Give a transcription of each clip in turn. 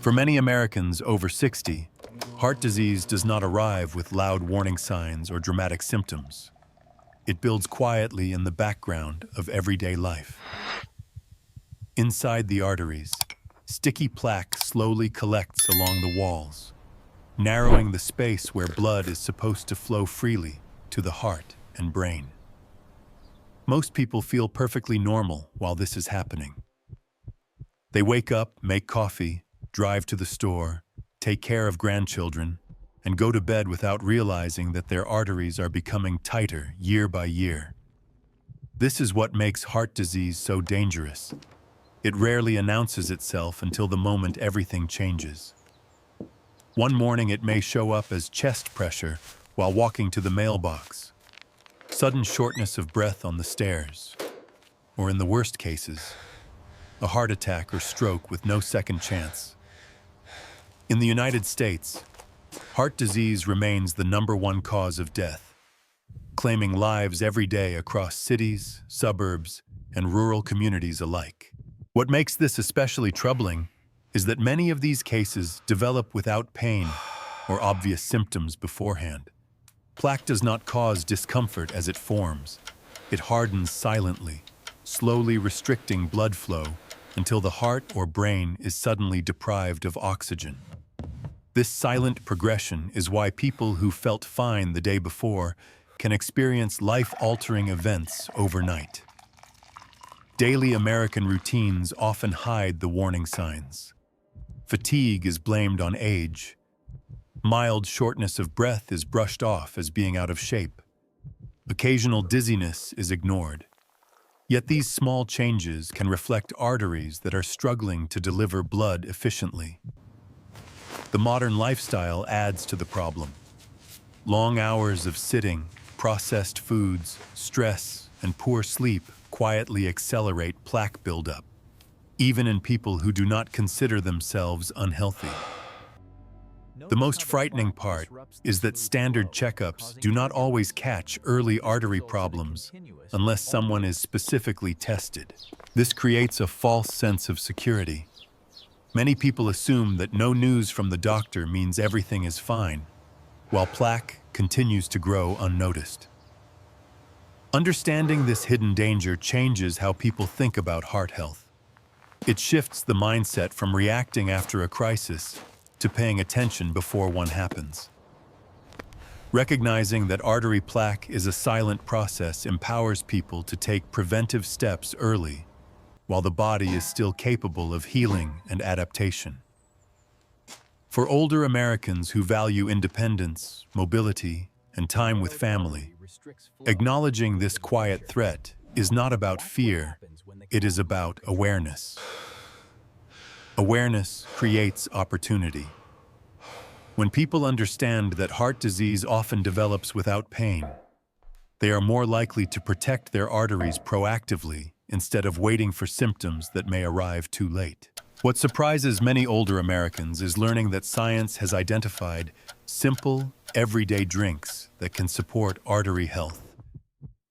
For many Americans over 60, heart disease does not arrive with loud warning signs or dramatic symptoms. It builds quietly in the background of everyday life. Inside the arteries, sticky plaque slowly collects along the walls, narrowing the space where blood is supposed to flow freely to the heart and brain. Most people feel perfectly normal while this is happening. They wake up, make coffee, drive to the store, take care of grandchildren, and go to bed without realizing that their arteries are becoming tighter year by year. This is what makes heart disease so dangerous. It rarely announces itself until the moment everything changes. One morning it may show up as chest pressure while walking to the mailbox, sudden shortness of breath on the stairs, or in the worst cases, a heart attack or stroke with no second chance. In the United States, heart disease remains the #1 cause of death, claiming lives every day across cities, suburbs, and rural communities alike. What makes this especially troubling is that many of these cases develop without pain or obvious symptoms beforehand. Plaque does not cause discomfort as it forms. It hardens silently, slowly restricting blood flow until the heart or brain is suddenly deprived of oxygen. This silent progression is why people who felt fine the day before can experience life-altering events overnight. Daily American routines often hide the warning signs. Fatigue is blamed on age. Mild shortness of breath is brushed off as being out of shape. Occasional dizziness is ignored. Yet these small changes can reflect arteries that are struggling to deliver blood efficiently. The modern lifestyle adds to the problem. Long hours of sitting, processed foods, stress, and poor sleep quietly accelerate plaque buildup, even in people who do not consider themselves unhealthy. The most frightening part is that standard checkups do not always catch early artery problems unless someone is specifically tested. This creates a false sense of security. Many people assume that no news from the doctor means everything is fine, while plaque continues to grow unnoticed. Understanding this hidden danger changes how people think about heart health. It shifts the mindset from reacting after a crisis to paying attention before one happens. Recognizing that artery plaque is a silent process empowers people to take preventive steps early, while the body is still capable of healing and adaptation. For older Americans who value independence, mobility, and time with family, acknowledging this quiet threat is not about fear, it is about awareness. Awareness creates opportunity. When people understand that heart disease often develops without pain, they are more likely to protect their arteries proactively instead of waiting for symptoms that may arrive too late. What surprises many older Americans is learning that science has identified simple, everyday drinks that can support artery health.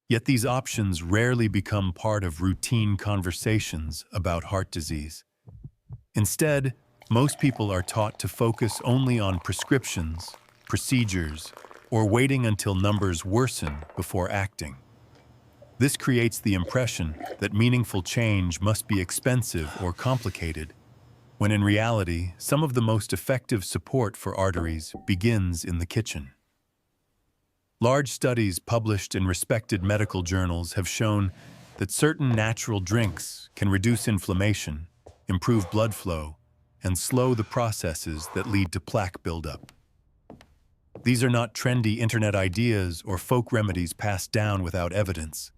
Yet these options rarely become part of routine conversations about heart disease. Instead, most people are taught to focus only on prescriptions, procedures, or waiting until numbers worsen before acting. This creates the impression that meaningful change must be expensive or complicated, when in reality, some of the most effective support for arteries begins in the kitchen. Large studies published in respected medical journals have shown that certain natural drinks can reduce inflammation, improve blood flow, and slow the processes that lead to plaque buildup. These are not trendy internet ideas or folk remedies passed down without evidence.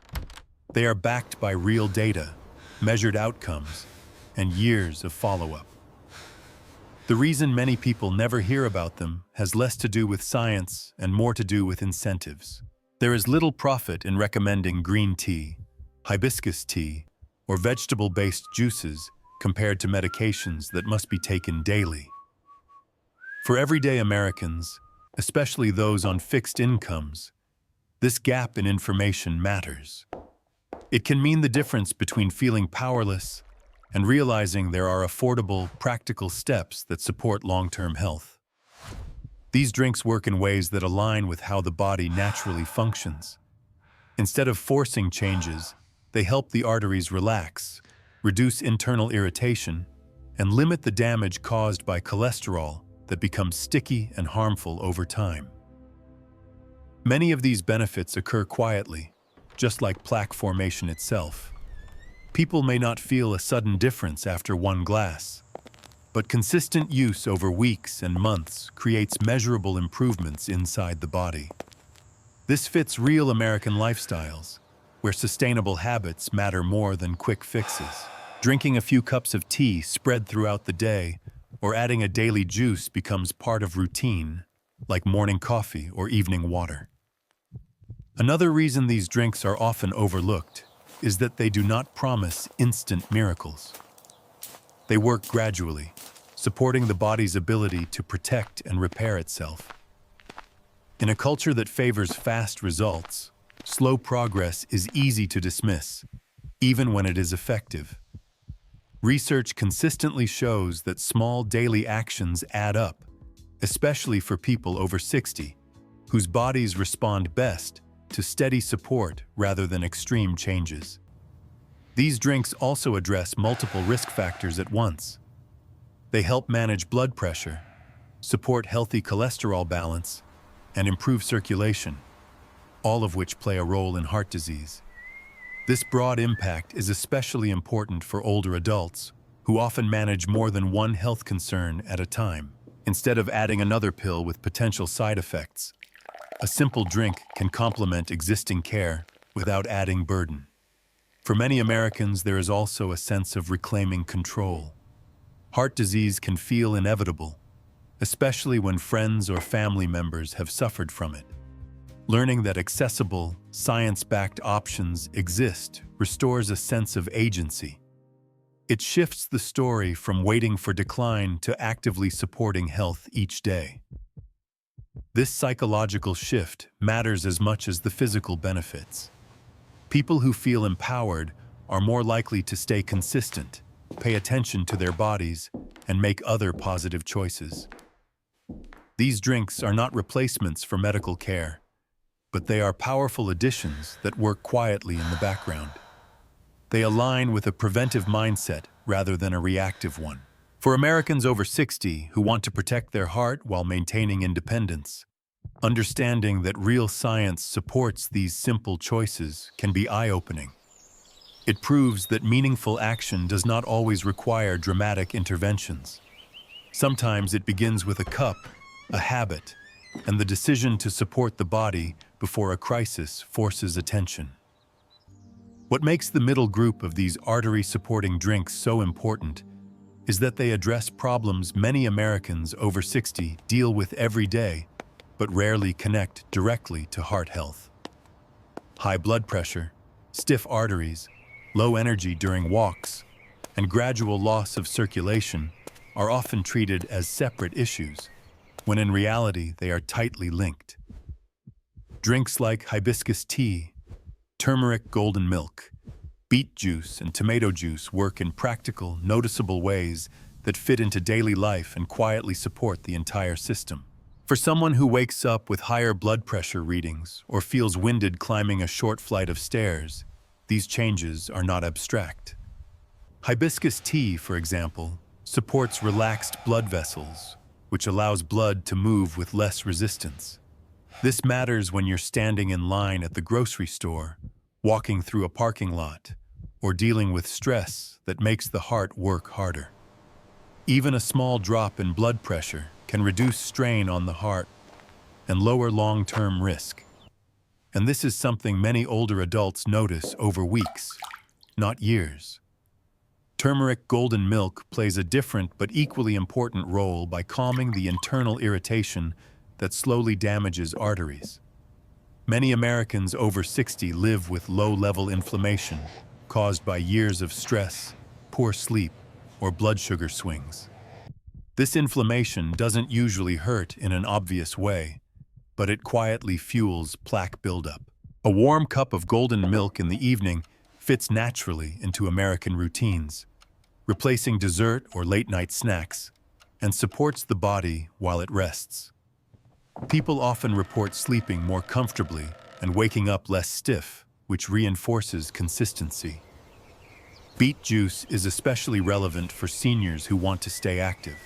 They are backed by real data, measured outcomes, and years of follow-up. The reason many people never hear about them has less to do with science and more to do with incentives. There is little profit in recommending green tea, hibiscus tea, or vegetable-based juices compared to medications that must be taken daily. For everyday Americans, especially those on fixed incomes, this gap in information matters. It can mean the difference between feeling powerless and realizing there are affordable, practical steps that support long-term health. These drinks work in ways that align with how the body naturally functions. Instead of forcing changes, they help the arteries relax, reduce internal irritation, and limit the damage caused by cholesterol that becomes sticky and harmful over time. Many of these benefits occur quietly, just like plaque formation itself. People may not feel a sudden difference after one glass, but consistent use over weeks and months creates measurable improvements inside the body. This fits real American lifestyles, where sustainable habits matter more than quick fixes. Drinking a few cups of tea spread throughout the day or adding a daily juice becomes part of routine, like morning coffee or evening water. Another reason these drinks are often overlooked is that they do not promise instant miracles. They work gradually, supporting the body's ability to protect and repair itself. In a culture that favors fast results, slow progress is easy to dismiss, even when it is effective. Research consistently shows that small daily actions add up, especially for people over 60, whose bodies respond best to steady support rather than extreme changes. These drinks also address multiple risk factors at once. They help manage blood pressure, support healthy cholesterol balance, and improve circulation, all of which play a role in heart disease. This broad impact is especially important for older adults who often manage more than one health concern at a time. Instead of adding another pill with potential side effects, a simple drink can complement existing care without adding burden. For many Americans, there is also a sense of reclaiming control. Heart disease can feel inevitable, especially when friends or family members have suffered from it. Learning that accessible, science-backed options exist restores a sense of agency. It shifts the story from waiting for decline to actively supporting health each day. This psychological shift matters as much as the physical benefits. People who feel empowered are more likely to stay consistent, pay attention to their bodies, and make other positive choices. These drinks are not replacements for medical care, but they are powerful additions that work quietly in the background. They align with a preventive mindset rather than a reactive one. For Americans over 60 who want to protect their heart while maintaining independence, understanding that real science supports these simple choices can be eye-opening. It proves that meaningful action does not always require dramatic interventions. Sometimes it begins with a cup, a habit, and the decision to support the body before a crisis forces attention. What makes the middle group of these artery-supporting drinks so important is that they address problems many Americans over 60 deal with every day, but rarely connect directly to heart health. High blood pressure, stiff arteries, low energy during walks, and gradual loss of circulation are often treated as separate issues, when in reality they are tightly linked. Drinks like hibiscus tea, turmeric golden milk, beet juice, and tomato juice work in practical, noticeable ways that fit into daily life and quietly support the entire system. For someone who wakes up with higher blood pressure readings or feels winded climbing a short flight of stairs, these changes are not abstract. Hibiscus tea, for example, supports relaxed blood vessels, which allows blood to move with less resistance. This matters when you're standing in line at the grocery store, walking through a parking lot, or dealing with stress that makes the heart work harder. Even a small drop in blood pressure can reduce strain on the heart and lower long-term risk. And this is something many older adults notice over weeks, not years. Turmeric golden milk plays a different but equally important role by calming the internal irritation that slowly damages arteries. Many Americans over 60 live with low-level inflammation caused by years of stress, poor sleep, or blood sugar swings. This inflammation doesn't usually hurt in an obvious way, but it quietly fuels plaque buildup. A warm cup of golden milk in the evening fits naturally into American routines, replacing dessert or late-night snacks, and supports the body while it rests. People often report sleeping more comfortably and waking up less stiff, which reinforces consistency. Beet juice is especially relevant for seniors who want to stay active.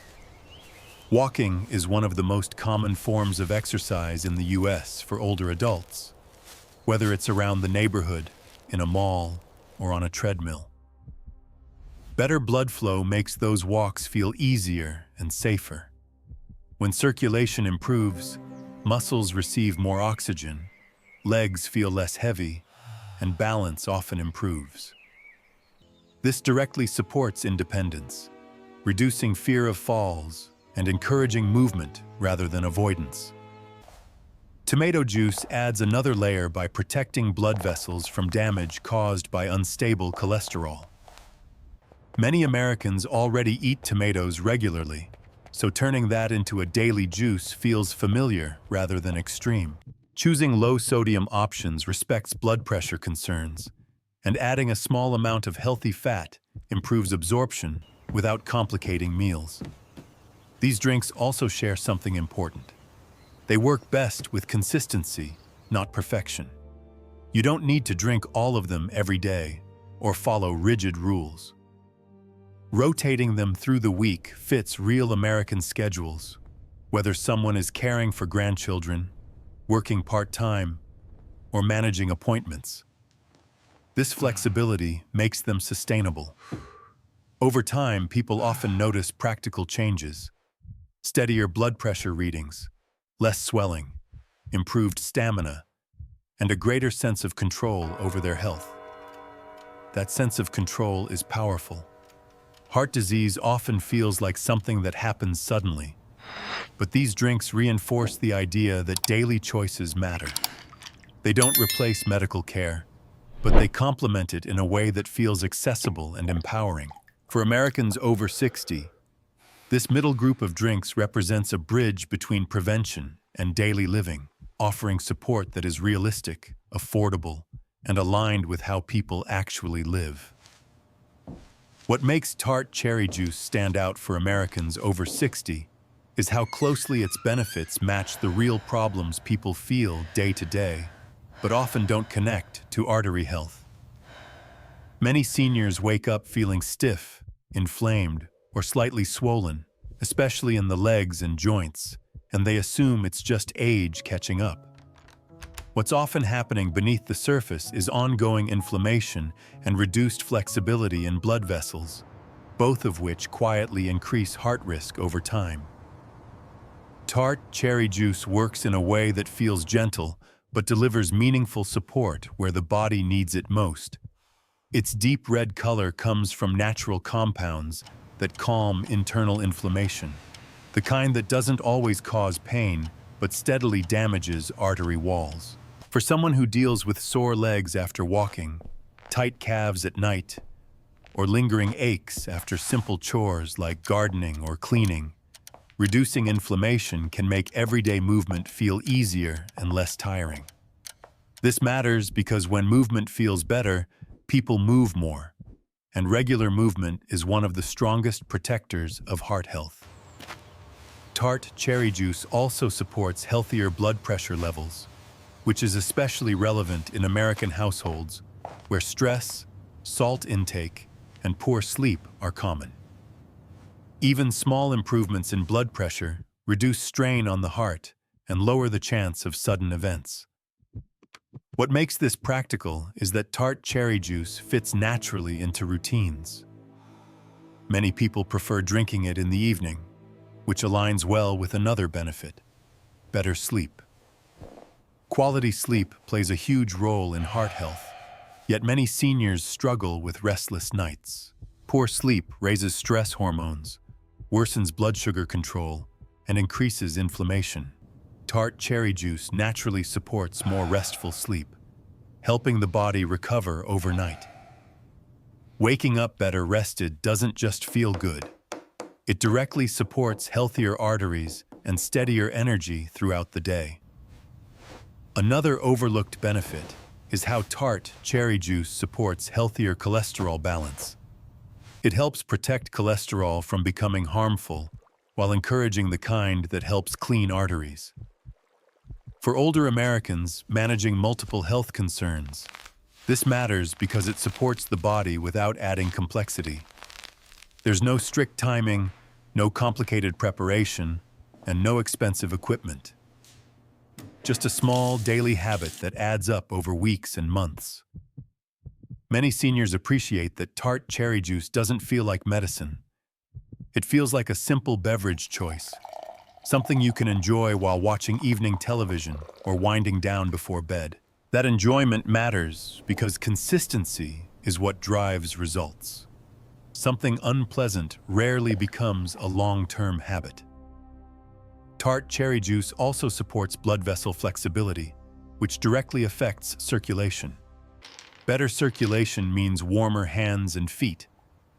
Walking is one of the most common forms of exercise in the US for older adults, whether it's around the neighborhood, in a mall, or on a treadmill. Better blood flow makes those walks feel easier and safer. When circulation improves, muscles receive more oxygen, legs feel less heavy, and balance often improves. This directly supports independence, reducing fear of falls and encouraging movement rather than avoidance. Tomato juice adds another layer by protecting blood vessels from damage caused by unstable cholesterol. Many Americans already eat tomatoes regularly, so turning that into a daily juice feels familiar rather than extreme. Choosing low-sodium options respects blood pressure concerns, and adding a small amount of healthy fat improves absorption without complicating meals. These drinks also share something important. They work best with consistency, not perfection. You don't need to drink all of them every day or follow rigid rules. Rotating them through the week fits real American schedules, whether someone is caring for grandchildren, working part-time, or managing appointments. This flexibility makes them sustainable. Over time, people often notice practical changes: steadier blood pressure readings, less swelling, improved stamina, and a greater sense of control over their health. That sense of control is powerful. Heart disease often feels like something that happens suddenly, but these drinks reinforce the idea that daily choices matter. They don't replace medical care, but they complement it in a way that feels accessible and empowering. For Americans over 60, this middle group of drinks represents a bridge between prevention and daily living, offering support that is realistic, affordable, and aligned with how people actually live. What makes tart cherry juice stand out for Americans over 60 is how closely its benefits match the real problems people feel day to day, but often don't connect to artery health. Many seniors wake up feeling stiff, inflamed, or slightly swollen, especially in the legs and joints, and they assume it's just age catching up. What's often happening beneath the surface is ongoing inflammation and reduced flexibility in blood vessels, both of which quietly increase heart risk over time. Tart cherry juice works in a way that feels gentle but delivers meaningful support where the body needs it most. Its deep red color comes from natural compounds that calm internal inflammation, the kind that doesn't always cause pain but steadily damages artery walls. For someone who deals with sore legs after walking, tight calves at night, or lingering aches after simple chores like gardening or cleaning, reducing inflammation can make everyday movement feel easier and less tiring. This matters because when movement feels better, people move more, and regular movement is one of the strongest protectors of heart health. Tart cherry juice also supports healthier blood pressure levels, which is especially relevant in American households where stress, salt intake, and poor sleep are common. Even small improvements in blood pressure reduce strain on the heart and lower the chance of sudden events. What makes this practical is that tart cherry juice fits naturally into routines. Many people prefer drinking it in the evening, which aligns well with another benefit: better sleep. Quality sleep plays a huge role in heart health, yet many seniors struggle with restless nights. Poor sleep raises stress hormones, worsens blood sugar control, and increases inflammation. Tart cherry juice naturally supports more restful sleep, helping the body recover overnight. Waking up better rested doesn't just feel good. It directly supports healthier arteries and steadier energy throughout the day. Another overlooked benefit is how tart cherry juice supports healthier cholesterol balance. It helps protect cholesterol from becoming harmful while encouraging the kind that helps clean arteries. For older Americans managing multiple health concerns, this matters because it supports the body without adding complexity. There's no strict timing, no complicated preparation, and no expensive equipment. Just a small daily habit that adds up over weeks and months. Many seniors appreciate that tart cherry juice doesn't feel like medicine. It feels like a simple beverage choice, something you can enjoy while watching evening television or winding down before bed. That enjoyment matters because consistency is what drives results. Something unpleasant rarely becomes a long-term habit. Tart cherry juice also supports blood vessel flexibility, which directly affects circulation. Better circulation means warmer hands and feet,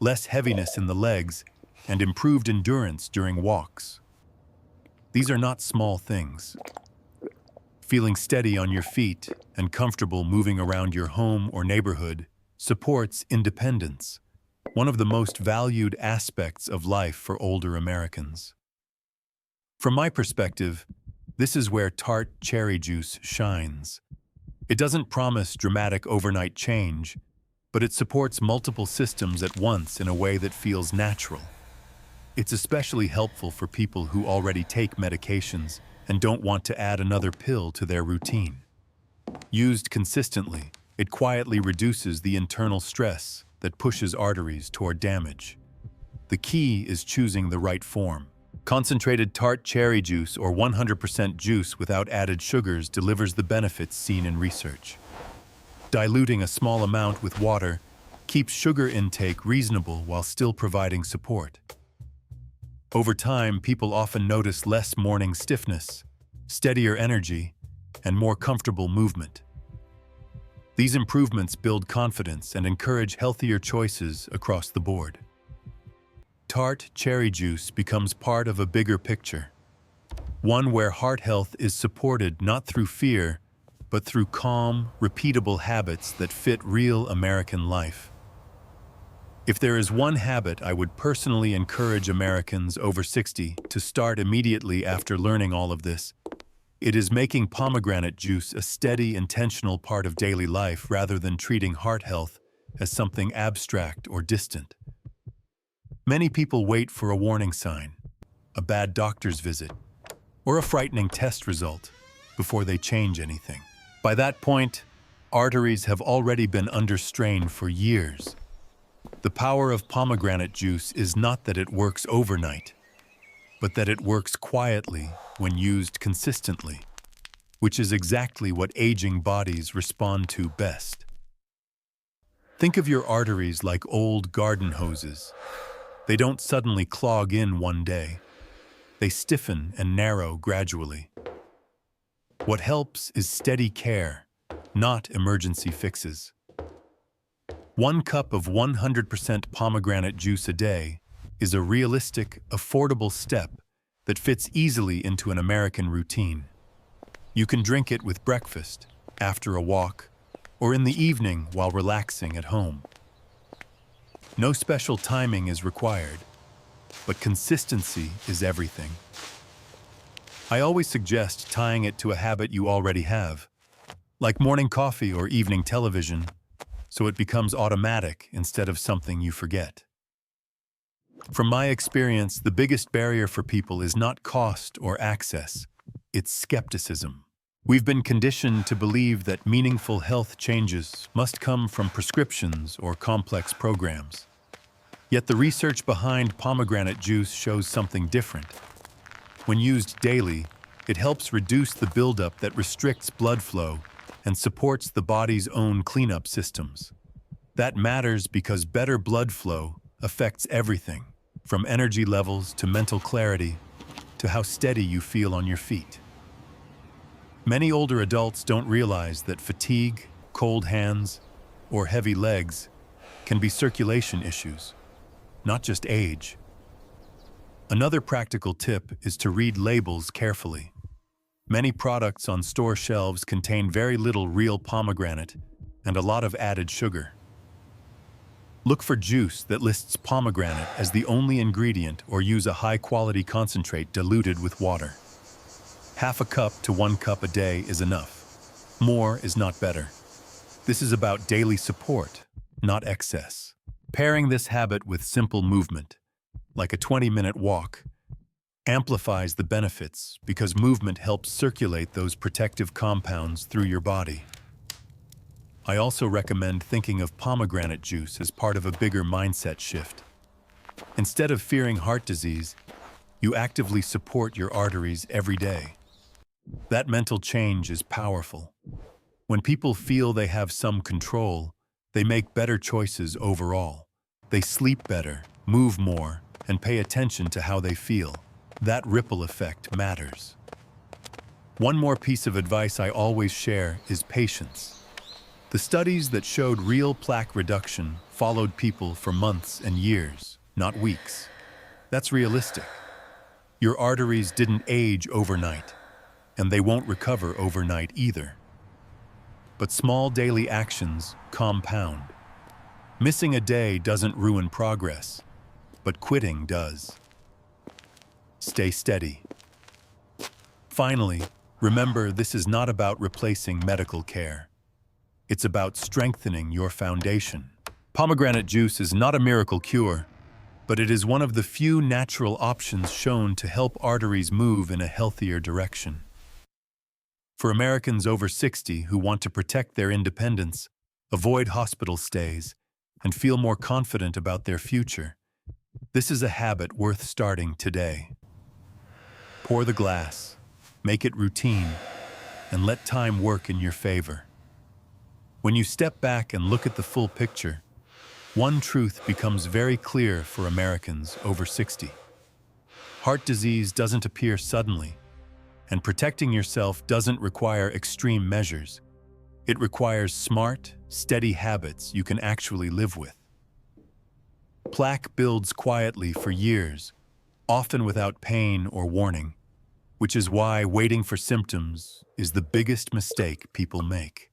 less heaviness in the legs, and improved endurance during walks. These are not small things. Feeling steady on your feet and comfortable moving around your home or neighborhood supports independence, one of the most valued aspects of life for older Americans. From my perspective, this is where tart cherry juice shines. It doesn't promise dramatic overnight change, but it supports multiple systems at once in a way that feels natural. It's especially helpful for people who already take medications and don't want to add another pill to their routine. Used consistently, it quietly reduces the internal stress that pushes arteries toward damage. The key is choosing the right form. Concentrated tart cherry juice or 100% juice without added sugars delivers the benefits seen in research. Diluting a small amount with water keeps sugar intake reasonable while still providing support. Over time, people often notice less morning stiffness, steadier energy, and more comfortable movement. These improvements build confidence and encourage healthier choices across the board. Tart cherry juice becomes part of a bigger picture, one where heart health is supported not through fear, but through calm, repeatable habits that fit real American life. If there is one habit I would personally encourage Americans over 60 to start immediately after learning all of this, it is making pomegranate juice a steady, intentional part of daily life rather than treating heart health as something abstract or distant. Many people wait for a warning sign, a bad doctor's visit, or a frightening test result before they change anything. By that point, arteries have already been under strain for years. The power of pomegranate juice is not that it works overnight, but that it works quietly when used consistently, which is exactly what aging bodies respond to best. Think of your arteries like old garden hoses. They don't suddenly clog in one day. They stiffen and narrow gradually. What helps is steady care, not emergency fixes. 1 cup of 100% pomegranate juice a day is a realistic, affordable step that fits easily into an American routine. You can drink it with breakfast, after a walk, or in the evening while relaxing at home. No special timing is required, but consistency is everything. I always suggest tying it to a habit you already have, like morning coffee or evening television, so it becomes automatic instead of something you forget. From my experience, the biggest barrier for people is not cost or access, it's skepticism. We've been conditioned to believe that meaningful health changes must come from prescriptions or complex programs. Yet the research behind pomegranate juice shows something different. When used daily, it helps reduce the buildup that restricts blood flow and supports the body's own cleanup systems. That matters because better blood flow affects everything, from energy levels to mental clarity to how steady you feel on your feet. Many older adults don't realize that fatigue, cold hands, or heavy legs can be circulation issues, not just age. Another practical tip is to read labels carefully. Many products on store shelves contain very little real pomegranate and a lot of added sugar. Look for juice that lists pomegranate as the only ingredient or use a high-quality concentrate diluted with water. Half a cup to 1 cup a day is enough. More is not better. This is about daily support, not excess. Pairing this habit with simple movement, like a 20-minute walk, amplifies the benefits because movement helps circulate those protective compounds through your body. I also recommend thinking of pomegranate juice as part of a bigger mindset shift. Instead of fearing heart disease, you actively support your arteries every day. That mental change is powerful. When people feel they have some control, they make better choices overall. They sleep better, move more, and pay attention to how they feel. That ripple effect matters. One more piece of advice I always share is patience. The studies that showed real plaque reduction followed people for months and years, not weeks. That's realistic. Your arteries didn't age overnight, and they won't recover overnight either. But small daily actions compound. Missing a day doesn't ruin progress, but quitting does. Stay steady. Finally, remember this is not about replacing medical care. It's about strengthening your foundation. Pomegranate juice is not a miracle cure, but it is one of the few natural options shown to help arteries move in a healthier direction. For Americans over 60 who want to protect their independence, avoid hospital stays, and feel more confident about their future, this is a habit worth starting today. Pour the glass, make it routine, and let time work in your favor. When you step back and look at the full picture, one truth becomes very clear for Americans over 60. Heart disease doesn't appear suddenly, and protecting yourself doesn't require extreme measures. It requires smart, steady habits you can actually live with. Plaque builds quietly for years, often without pain or warning, which is why waiting for symptoms is the biggest mistake people make.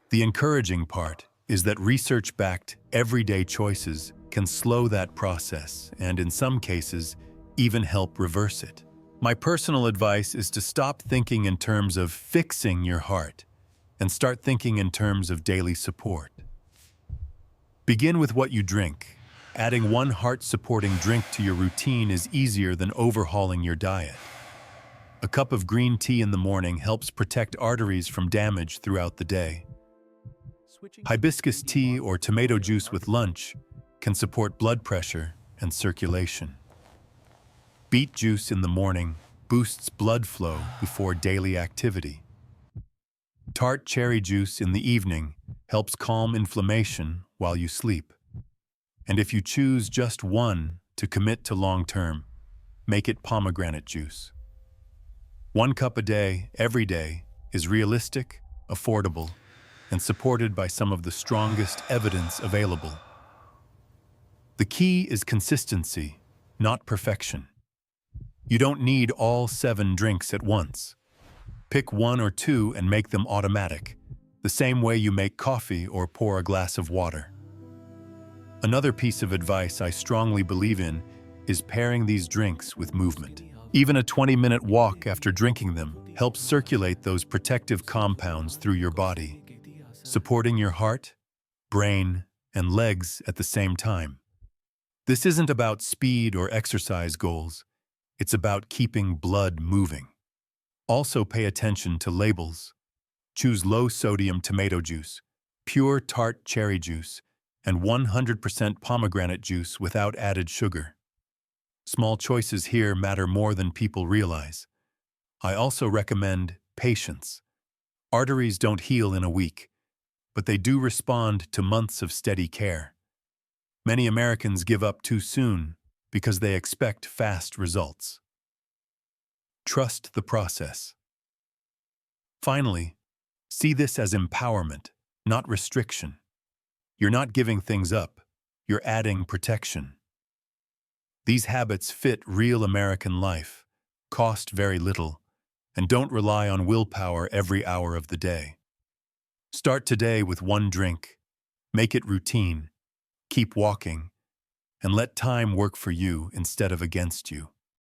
The encouraging part is that research-backed, everyday choices can slow that process and, in some cases, even help reverse it. My personal advice is to stop thinking in terms of fixing your heart and start thinking in terms of daily support. Begin with what you drink. Adding one heart-supporting drink to your routine is easier than overhauling your diet. A cup of green tea in the morning helps protect arteries from damage throughout the day. Hibiscus tea or tomato juice with lunch can support blood pressure and circulation. Beet juice in the morning boosts blood flow before daily activity. Tart cherry juice in the evening helps calm inflammation while you sleep. And if you choose just one to commit to long-term, make it pomegranate juice. 1 cup a day, every day, is realistic, affordable, and supported by some of the strongest evidence available. The key is consistency, not perfection. You don't need all 7 drinks at once. Pick 1 or 2 and make them automatic, the same way you make coffee or pour a glass of water. Another piece of advice I strongly believe in is pairing these drinks with movement. Even a 20-minute walk after drinking them helps circulate those protective compounds through your body, supporting your heart, brain, and legs at the same time. This isn't about speed or exercise goals. It's about keeping blood moving. Also pay attention to labels. Choose low-sodium tomato juice, pure tart cherry juice, and 100% pomegranate juice without added sugar. Small choices here matter more than people realize. I also recommend patience. Arteries don't heal in a week, but they do respond to months of steady care. Many Americans give up too soon because they expect fast results. Trust the process. Finally, see this as empowerment, not restriction. You're not giving things up, you're adding protection. These habits fit real American life, cost very little, and don't rely on willpower every hour of the day. Start today with 1 drink. Make it routine, Keep walking, and let time work for you instead of against you.